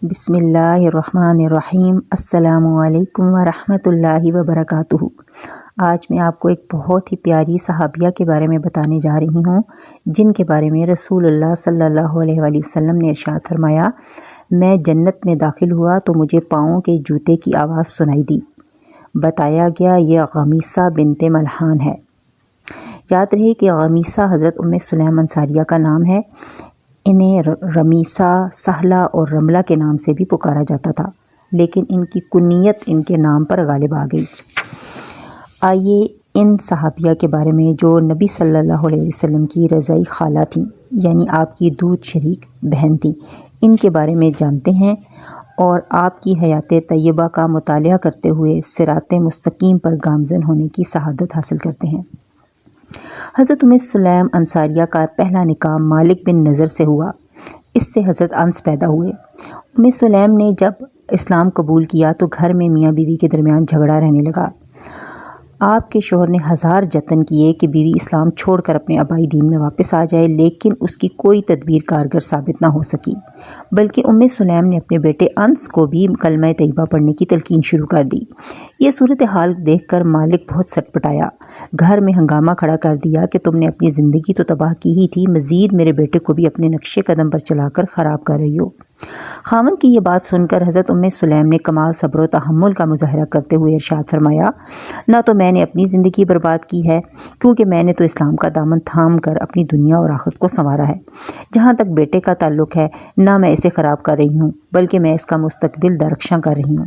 بسم اللہ الرحمن الرحیم۔ السلام علیکم ورحمۃ اللہ وبرکاتہ۔ آج میں آپ کو ایک بہت ہی پیاری صحابیہ کے بارے میں بتانے جا رہی ہوں، جن کے بارے میں رسول اللہ صلی اللہ علیہ وآلہ وسلم نے ارشاد فرمایا، میں جنت میں داخل ہوا تو مجھے پاؤں کے جوتے کی آواز سنائی دی۔ بتایا گیا یہ غمیسہ بنت ملحان ہے۔ یاد رہے کہ غمیسہ حضرت ام سلیم انصاریہ کا نام ہے۔ انہیں رمیسہ، سہلہ اور رملہ کے نام سے بھی پکارا جاتا تھا، لیکن ان کی کنیت ان کے نام پر غالب آ گئی۔ آئیے ان صحابیہ کے بارے میں جو نبی صلی اللہ علیہ وسلم کی رضائی خالہ تھیں، یعنی آپ کی دودھ شریک بہن تھیں، ان کے بارے میں جانتے ہیں اور آپ کی حیات طیبہ کا مطالعہ کرتے ہوئے صراط مستقیم پر گامزن ہونے کی سعادت حاصل کرتے ہیں۔ حضرت ام سلیم انصاریہ کا پہلا نکاح مالک بن نضر سے ہوا۔ اس سے حضرت انس پیدا ہوئے۔ ام سلیم نے جب اسلام قبول کیا تو گھر میں میاں بیوی کے درمیان جھگڑا رہنے لگا۔ آپ کے شوہر نے ہزار جتن کیے کہ بیوی اسلام چھوڑ کر اپنے آبائی دین میں واپس آ جائے، لیکن اس کی کوئی تدبیر کارگر ثابت نہ ہو سکی، بلکہ ام سلیم نے اپنے بیٹے انس کو بھی کلمہ طیبہ پڑھنے کی تلقین شروع کر دی۔ یہ صورتحال دیکھ کر مالک بہت سٹ پٹایا، گھر میں ہنگامہ کھڑا کر دیا کہ تم نے اپنی زندگی تو تباہ کی ہی تھی، مزید میرے بیٹے کو بھی اپنے نقش قدم پر چلا کر خراب کر رہی ہو۔ خاوند کی یہ بات سن کر حضرت ام سلیم نے کمال صبر و تحمل کا مظاہرہ کرتے ہوئے ارشاد فرمایا، نہ تو میں نے اپنی زندگی برباد کی ہے، کیونکہ میں نے تو اسلام کا دامن تھام کر اپنی دنیا اور آخرت کو سنوارا ہے۔ جہاں تک بیٹے کا تعلق ہے، نہ میں اسے خراب کر رہی ہوں، بلکہ میں اس کا مستقبل درخشاں کر رہی ہوں۔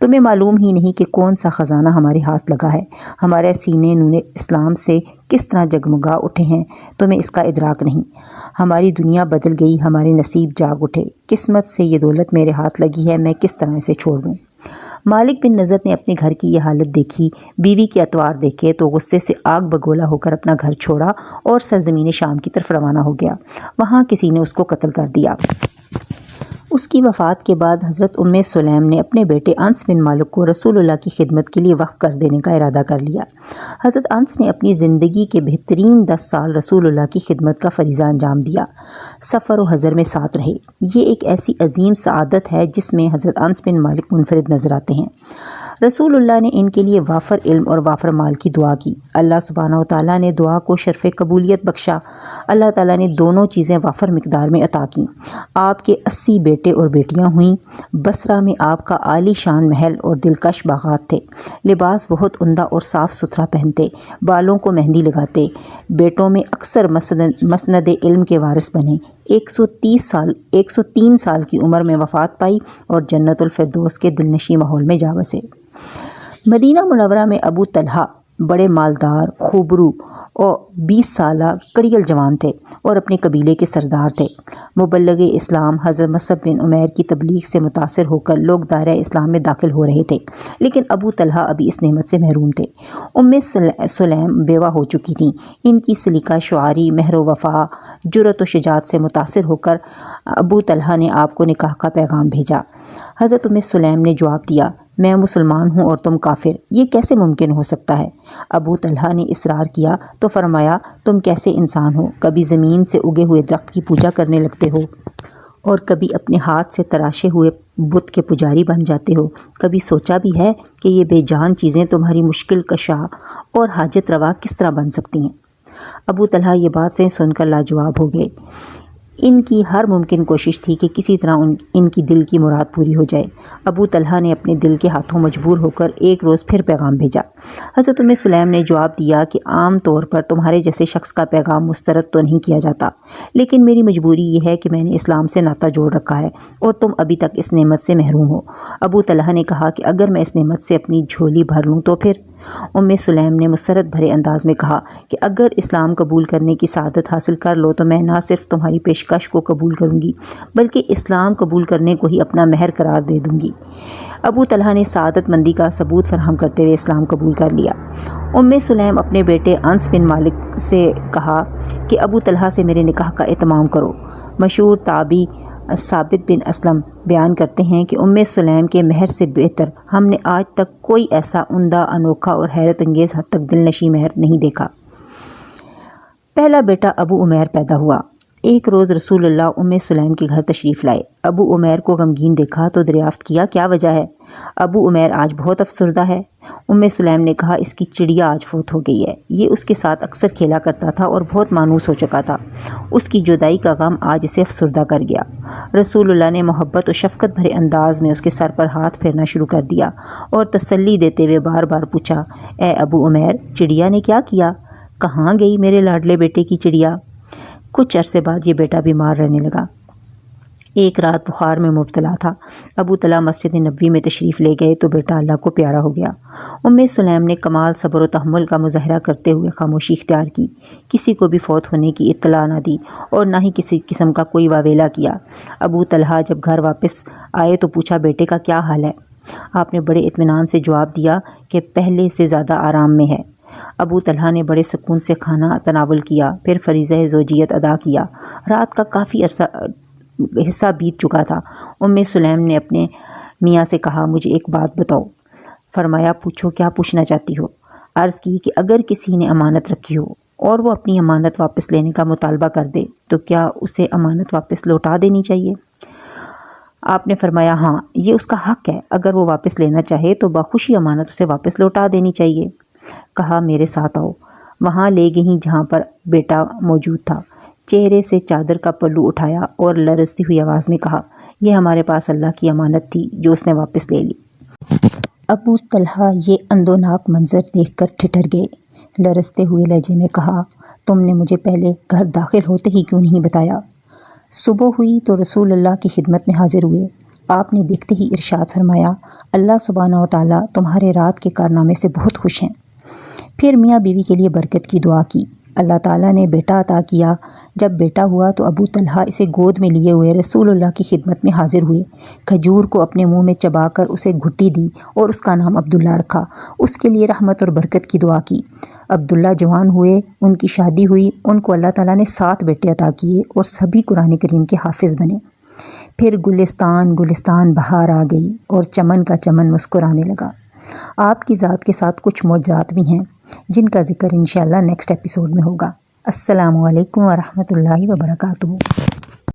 تمہیں معلوم ہی نہیں کہ کون سا خزانہ ہمارے ہاتھ لگا ہے، ہمارے سینے نور اسلام سے کس طرح جگمگا اٹھے ہیں، تمہیں اس کا ادراک نہیں۔ ہماری دنیا بدل گئی، ہمارے نصیب جاگ اٹھے، قسمت سے یہ دولت میرے ہاتھ لگی ہے، میں کس طرح اسے چھوڑ دوں۔ مالک بن نضر نے اپنے گھر کی یہ حالت دیکھی، بیوی کے اطوار دیکھے تو غصے سے آگ بگولا ہو کر اپنا گھر چھوڑا اور سرزمین شام کی طرف روانہ ہو گیا۔ وہاں کسی نے اس کو قتل کر دیا۔ اس کی وفات کے بعد حضرت ام سلیم نے اپنے بیٹے انس بن مالک کو رسول اللہ کی خدمت کے لیے وقف کر دینے کا ارادہ کر لیا۔ حضرت انس نے اپنی زندگی کے بہترین 10 سال رسول اللہ کی خدمت کا فریضہ انجام دیا، سفر و حضر میں ساتھ رہے۔ یہ ایک ایسی عظیم سعادت ہے جس میں حضرت انس بن مالک منفرد نظر آتے ہیں۔ رسول اللہ نے ان کے لیے وافر علم اور وافر مال کی دعا کی۔ اللہ سبحانہ و تعالیٰ نے دعا کو شرف قبولیت بخشا۔ اللہ تعالیٰ نے دونوں چیزیں وافر مقدار میں عطا کیں۔ آپ کے 80 بیٹے اور بیٹیاں ہوئیں۔ بصرہ میں آپ کا عالی شان محل اور دلکش باغات تھے۔ لباس بہت عمدہ اور صاف ستھرا پہنتے، بالوں کو مہندی لگاتے۔ بیٹوں میں اکثر مسند علم کے وارث بنے۔ 103 سال کی عمر میں وفات پائی اور جنت الفردوس کے دلنشیں ماحول میں جا بسے۔ مدینہ منورہ میں ابو طلحہ بڑے مالدار، خوبرو اور 20 سالہ کڑیل جوان تھے اور اپنے قبیلے کے سردار تھے۔ مبلغ اسلام حضرت مصعب بن عمیر کی تبلیغ سے متاثر ہو کر لوگ دائرہ اسلام میں داخل ہو رہے تھے، لیکن ابو طلحہ ابھی اس نعمت سے محروم تھے۔ ام سلیم بیوہ ہو چکی تھیں۔ ان کی سلیقہ شعاری، مہر و وفا، جرأت و شجاعت سے متاثر ہو کر ابو طلحہ نے آپ کو نکاح کا پیغام بھیجا۔ حضرت ام سلیم نے جواب دیا، میں مسلمان ہوں اور تم کافر، یہ کیسے ممکن ہو سکتا ہے؟ ابو طلحہ نے اصرار کیا تو فرمایا، تم کیسے انسان ہو؟ کبھی زمین سے اگے ہوئے درخت کی پوجا کرنے لگتے ہو اور کبھی اپنے ہاتھ سے تراشے ہوئے بت کے پجاری بن جاتے ہو۔ کبھی سوچا بھی ہے کہ یہ بے جان چیزیں تمہاری مشکل کشا اور حاجت روا کس طرح بن سکتی ہیں؟ ابو طلحہ یہ باتیں سن کر لاجواب ہو گئے۔ ان کی ہر ممکن کوشش تھی کہ کسی طرح ان کی دل کی مراد پوری ہو جائے۔ ابو طلحہ نے اپنے دل کے ہاتھوں مجبور ہو کر ایک روز پھر پیغام بھیجا۔ حضرت ام سلیم نے جواب دیا کہ عام طور پر تمہارے جیسے شخص کا پیغام مسترد تو نہیں کیا جاتا، لیکن میری مجبوری یہ ہے کہ میں نے اسلام سے ناطہ جوڑ رکھا ہے اور تم ابھی تک اس نعمت سے محروم ہو۔ ابو طلحہ نے کہا کہ اگر میں اس نعمت سے اپنی جھولی بھر لوں تو پھر؟ ام سلیم نے مسرت بھرے انداز میں کہا کہ اگر اسلام قبول کرنے کی سعادت حاصل کر لو تو میں نہ صرف تمہاری پیشکش کو قبول کروں گی بلکہ اسلام قبول کرنے کو ہی اپنا مہر قرار دے دوں گی۔ ابو طلحہ نے سعادت مندی کا ثبوت فراہم کرتے ہوئے اسلام قبول کر لیا۔ ام سلیم اپنے بیٹے انس بن مالک سے کہا کہ ابو طلحہ سے میرے نکاح کا اہتمام کرو۔ مشہور تابعی ثابت بن اسلم بیان کرتے ہیں کہ ام سلیم کے مہر سے بہتر ہم نے آج تک کوئی ایسا عمدہ، انوکھا اور حیرت انگیز حد تک دل نشیں مہر نہیں دیکھا۔ پہلا بیٹا ابو عمیر پیدا ہوا۔ ایک روز رسول اللہ ام سلیم کے گھر تشریف لائے۔ ابو عمیر کو غمگین دیکھا تو دریافت کیا کیا وجہ ہے؟ ابو عمیر آج بہت افسردہ ہے۔ ام سلیم نے کہا اس کی چڑیا آج فوت ہو گئی ہے۔ یہ اس کے ساتھ اکثر کھیلا کرتا تھا اور بہت مانوس ہو چکا تھا۔ اس کی جدائی کا غم آج اسے افسردہ کر گیا۔ رسول اللہ نے محبت و شفقت بھرے انداز میں اس کے سر پر ہاتھ پھیرنا شروع کر دیا اور تسلی دیتے ہوئے بار بار پوچھا، اے ابو عمیر، چڑیا نے کیا کیا؟ کہاں گئی میرے لاڈلے بیٹے کی چڑیا؟ کچھ عرصے بعد یہ بیٹا بیمار رہنے لگا۔ ایک رات بخار میں مبتلا تھا۔ ابو طلحہ مسجد نبوی میں تشریف لے گئے تو بیٹا اللہ کو پیارا ہو گیا۔ ام سلیم نے کمال صبر و تحمل کا مظاہرہ کرتے ہوئے خاموشی اختیار کی، کسی کو بھی فوت ہونے کی اطلاع نہ دی اور نہ ہی کسی قسم کا کوئی واویلا کیا۔ ابو طلحہ جب گھر واپس آئے تو پوچھا، بیٹے کا کیا حال ہے؟ آپ نے بڑے اطمینان سے جواب دیا کہ پہلے سے زیادہ آرام میں ہے۔ ابو طلحہ نے بڑے سکون سے کھانا تناول کیا، پھر فریضہ زوجیت ادا کیا۔ رات کا کافی حصہ بیت چکا تھا۔ ام سلیم نے اپنے میاں سے کہا، مجھے ایک بات بتاؤ۔ فرمایا، پوچھو، کیا پوچھنا چاہتی ہو؟ عرض کی کہ اگر کسی نے امانت رکھی ہو اور وہ اپنی امانت واپس لینے کا مطالبہ کر دے تو کیا اسے امانت واپس لوٹا دینی چاہیے؟ آپ نے فرمایا، ہاں، یہ اس کا حق ہے۔ اگر وہ واپس لینا چاہے تو بخوشی امانت اسے واپس لوٹا دینی چاہیے۔ کہا، میرے ساتھ آؤ۔ وہاں لے گئیں جہاں پر بیٹا موجود تھا۔ چہرے سے چادر کا پلو اٹھایا اور لرزتی ہوئی آواز میں کہا، یہ ہمارے پاس اللہ کی امانت تھی جو اس نے واپس لے لی۔ ابو طلحہ یہ اندوناک منظر دیکھ کر ٹھٹر گئے۔ لرزتے ہوئے لہجے میں کہا، تم نے مجھے پہلے گھر داخل ہوتے ہی کیوں نہیں بتایا؟ صبح ہوئی تو رسول اللہ کی خدمت میں حاضر ہوئے۔ آپ نے دیکھتے ہی ارشاد فرمایا، اللہ سبحانہ و تعالیٰ تمہارے رات کے کارنامے سے بہت خوش ہیں۔ پھر میاں بیوی کے لیے برکت کی دعا کی۔ اللہ تعالیٰ نے بیٹا عطا کیا۔ جب بیٹا ہوا تو ابو طلحہ اسے گود میں لیے ہوئے رسول اللہ کی خدمت میں حاضر ہوئے۔ کھجور کو اپنے منہ میں چبا کر اسے گھٹی دی اور اس کا نام عبداللہ رکھا۔ اس کے لیے رحمت اور برکت کی دعا کی۔ عبداللہ جوان ہوئے، ان کی شادی ہوئی، ان کو اللہ تعالیٰ نے 7 بیٹے عطا کیے اور سبھی قرآن کریم کے حافظ بنے۔ پھر گلستان گلستان بہار آ گئی اور چمن کا چمن مسکرانے لگا۔ آپ کی ذات کے ساتھ کچھ معجزات بھی ہیں جن کا ذکر انشاءاللہ نیکسٹ ایپیسوڈ میں ہوگا۔ السلام علیکم ورحمۃ اللہ وبرکاتہ۔